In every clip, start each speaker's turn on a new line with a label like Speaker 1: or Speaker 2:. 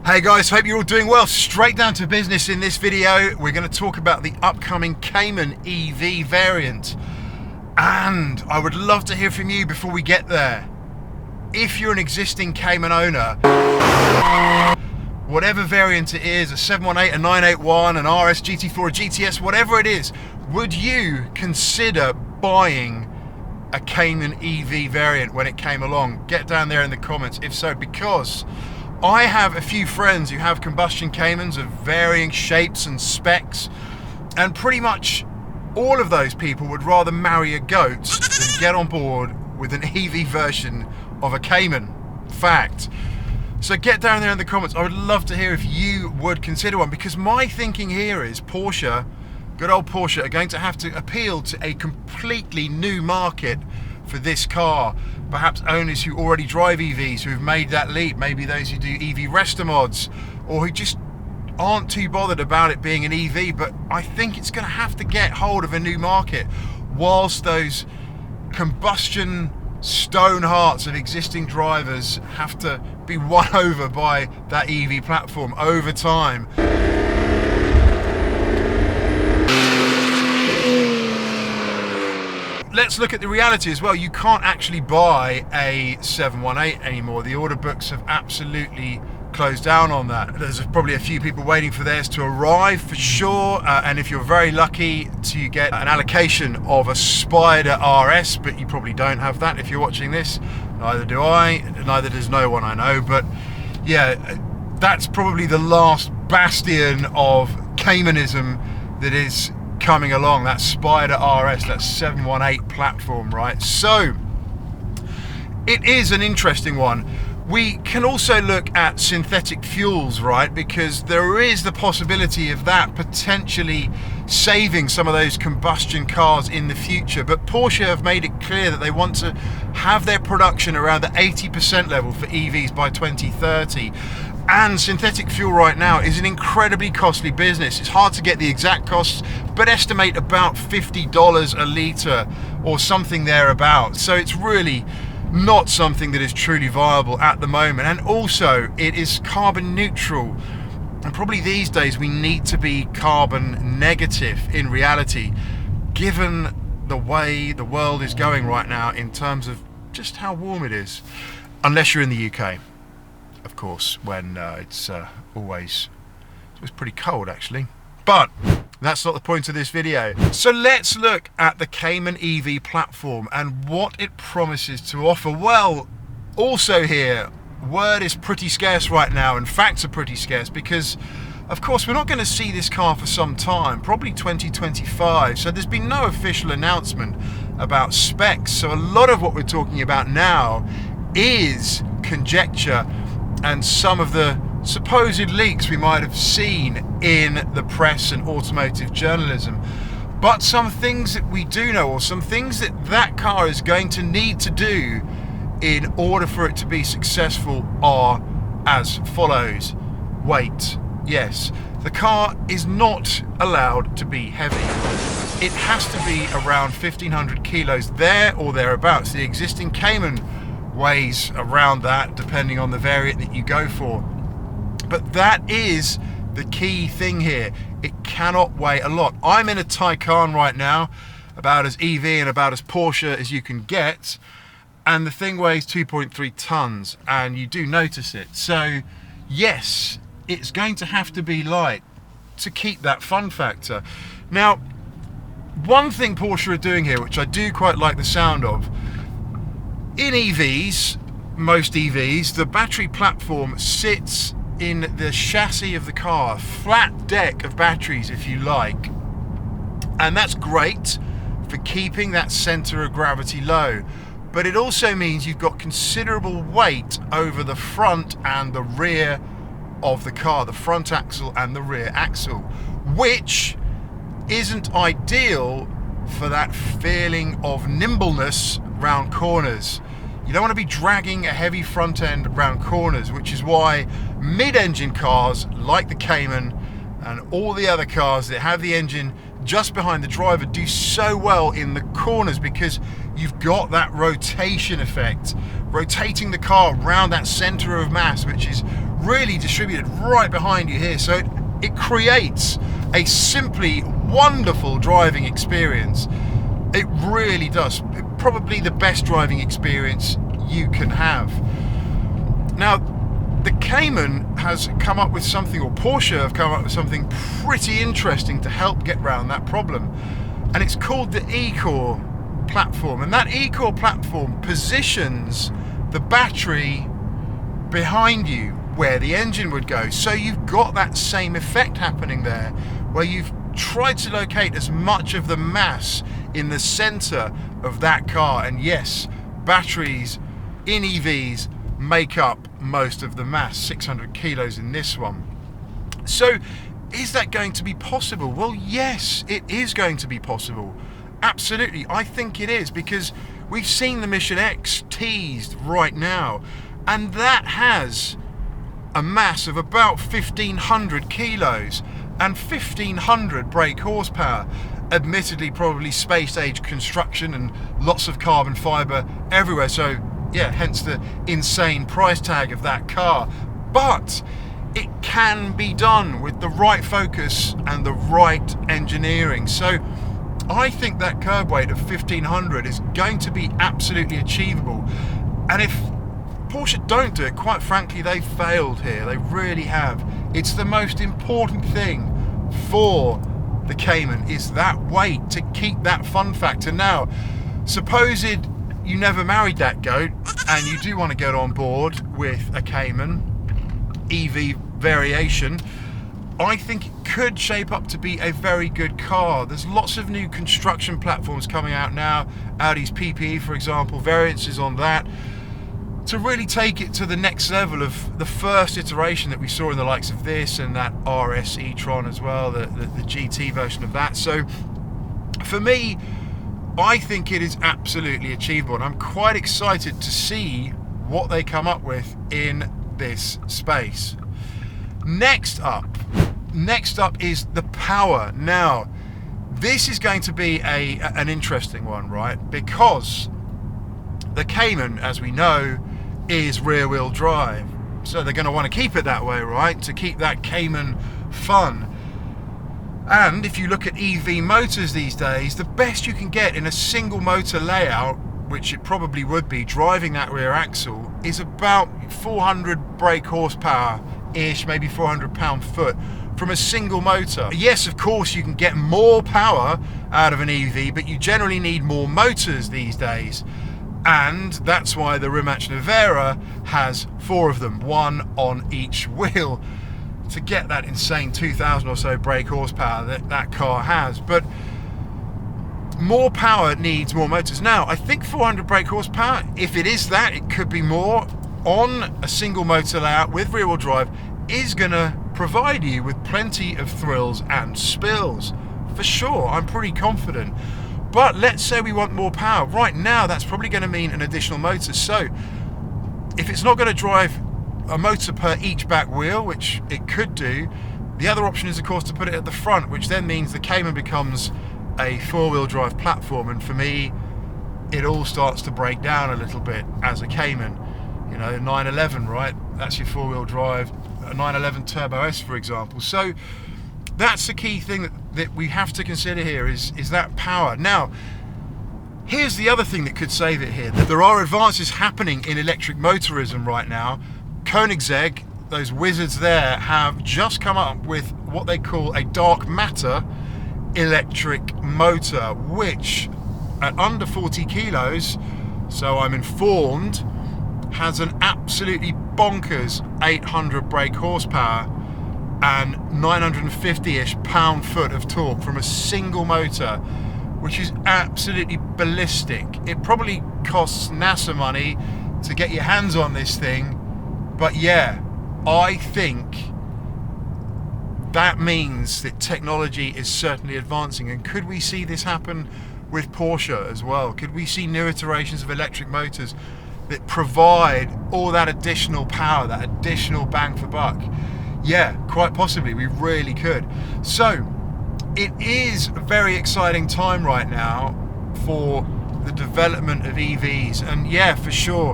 Speaker 1: Hey guys, hope you're all doing well. Straight down to business in this video. We're going to talk about the upcoming Cayman EV variant. And I would love to hear from you before we get there. If you're an existing Cayman owner, whatever variant it is, a 718, a 981, an RS, GT4, a GTS, whatever it is, would you consider buying a Cayman EV variant when it came along? Get down there in the comments if so, because I have a few friends who have combustion Caymans of varying shapes and specs, and pretty much all of those people would rather marry a goat than get on board with an EV version of a Cayman. Fact. So get down there in the comments. I would love to hear if you would consider one, because my thinking here is Porsche, good old Porsche, are going to have to appeal to a completely new market for this car. Perhaps owners who already drive EVs, who have made that leap, maybe those who do EV rester mods, or who just aren't too bothered about it being an EV. But I think it's going to have to get hold of a new market, whilst those combustion stone hearts of existing drivers have to be won over by that EV platform over time. Let's look at the reality as well. You can't actually buy a 718 anymore. The order books have absolutely closed down on that. There's probably a few people waiting for theirs to arrive for sure, and if you're very lucky to get an allocation of a Spider RS, but you probably don't have that if you're watching this. Neither do I, neither does no one I know, but yeah, that's probably the last bastion of Caymanism that is coming along, that Spider RS, that 718 platform, right? So it is an interesting one. We can also look at synthetic fuels, right? Because there is the possibility of that potentially saving some of those combustion cars in the future. But Porsche have made it clear that they want to have their production around the 80% level for EVs by 2030. And synthetic fuel right now is an incredibly costly business. It's hard to get the exact costs, but estimate about $50 a litre or something thereabouts. So it's really not something that is truly viable at the moment. And also it is carbon neutral. And probably these days we need to be carbon negative in reality, given the way the world is going right now in terms of just how warm it is. Unless you're in the UK. Of course, when it's always pretty cold actually, but that's not the point of this video. So let's look at the Cayman EV platform and what it promises to offer. Well, also here, word is pretty scarce right now, and facts are pretty scarce, because of course we're not going to see this car for some time, probably 2025. So there's been no official announcement about specs. So a lot of what we're talking about now is conjecture and some of the supposed leaks we might have seen in the press and automotive journalism. But some things that we do know, or some things that that car is going to need to do in order for it to be successful, are as follows. Weight. Yes, the car is not allowed to be heavy. It has to be around 1,500 kilos, there or thereabouts. The existing Cayman weighs around that, depending on the variant that you go for. But that is the key thing here. It cannot weigh a lot. I'm in a Taycan right now, about as EV and about as Porsche as you can get, and the thing weighs 2.3 tons, and you do notice it. So yes, it's going to have to be light to keep that fun factor. Now, one thing Porsche are doing here, which I do quite like the sound of, in EVs, most EVs, the battery platform sits in the chassis of the car, a flat deck of batteries if you like, and that's great for keeping that center of gravity low. But it also means you've got considerable weight over the front and the rear of the car, the front axle and the rear axle, which isn't ideal for that feeling of nimbleness round corners. You don't want to be dragging a heavy front end around corners, which is why mid-engine cars like the Cayman and all the other cars that have the engine just behind the driver do so well in the corners, because you've got that rotation effect, rotating the car around that center of mass, which is really distributed right behind you here. So it creates a simply wonderful driving experience. It really does. Probably the best driving experience you can have. Now, the Cayman has come up with something, or Porsche have come up with something pretty interesting to help get around that problem. And it's called the E-Core platform. And that E-Core platform positions the battery behind you where the engine would go. So you've got that same effect happening there, where you've tried to locate as much of the mass in the center of that car. And yes, batteries in EVs make up most of the mass, 600 kilos in this one. So is that going to be possible? Well, yes, it is going to be possible. Absolutely, I think it is, because we've seen the Mission X teased right now, and that has a mass of about 1,500 kilos and 1,500 brake horsepower. Admittedly, probably space-age construction and lots of carbon fibre everywhere, so yeah, hence the insane price tag of that car. But it can be done with the right focus and the right engineering. So I think that curb weight of 1,500 is going to be absolutely achievable. And if Porsche don't do it, quite frankly, they've failed here. They really have. It's the most important thing for the Cayman, is that weight, to keep that fun factor. Now, suppose you never married that goat and you do want to get on board with a Cayman EV variation, I think it could shape up to be a very good car. There's lots of new construction platforms coming out now. Audi's PPE, for example, variances on that, to really take it to the next level of the first iteration that we saw in the likes of this and that RS e-tron as well, the GT version of that. So for me, I think it is absolutely achievable, and I'm quite excited to see what they come up with in this space. Next up is the power. Now, this is going to be an interesting one, right? Because the Cayman, as we know, is rear-wheel drive. So they're going to want to keep it that way, right? To keep that Cayman fun. And if you look at EV motors these days, the best you can get in a single motor layout, which it probably would be, driving that rear axle, is about 400 brake horsepower-ish, maybe 400 pound-foot from a single motor. Yes, of course, you can get more power out of an EV, but you generally need more motors these days. And that's why the Rimac Nevera has 4 of them, 1 on each wheel, to get that insane 2,000 or so brake horsepower that car has. But more power needs more motors. Now, I think 400 brake horsepower, if it is that, it could be more, on a single motor layout with rear-wheel drive, is going to provide you with plenty of thrills and spills. For sure, I'm pretty confident. But let's say we want more power. Right now, that's probably going to mean an additional motor. So if it's not going to drive a motor per each back wheel, which it could do, the other option is, of course, to put it at the front, which then means the Cayman becomes a 4-wheel drive platform. And for me, it all starts to break down a little bit as a Cayman. You know, 911, right? That's your 4-wheel drive. A 911 Turbo S, for example. So that's the key thing that we have to consider here, is that power. Now, here's the other thing that could save it here. That there are advances happening in electric motorism right now. Koenigsegg, those wizards there, have just come up with what they call a dark matter electric motor, which at under 40 kilos, so I'm informed, has an absolutely bonkers 800 brake horsepower and 950-ish pound-foot of torque from a single motor, which is absolutely ballistic. It probably costs NASA money to get your hands on this thing, but yeah, I think that means that technology is certainly advancing. And could we see this happen with Porsche as well? Could we see new iterations of electric motors that provide all that additional power, that additional bang for buck? Yeah, quite possibly, we really could. So it is a very exciting time right now for the development of EVs, and yeah, for sure,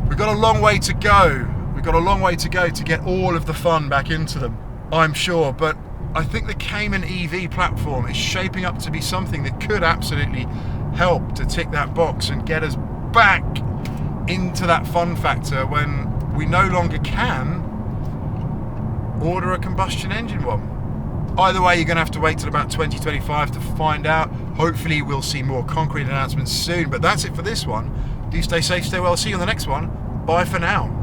Speaker 1: we've got a long way to go. We've got a long way to go to get all of the fun back into them, I'm sure, but I think the Cayman EV platform is shaping up to be something that could absolutely help to tick that box and get us back into that fun factor when we no longer can order a combustion engine one. Either way, you're going to have to wait till about 2025 to find out. Hopefully we'll see more concrete announcements soon, but that's it for this one. Do stay safe, stay well, see you on the next one. Bye for now.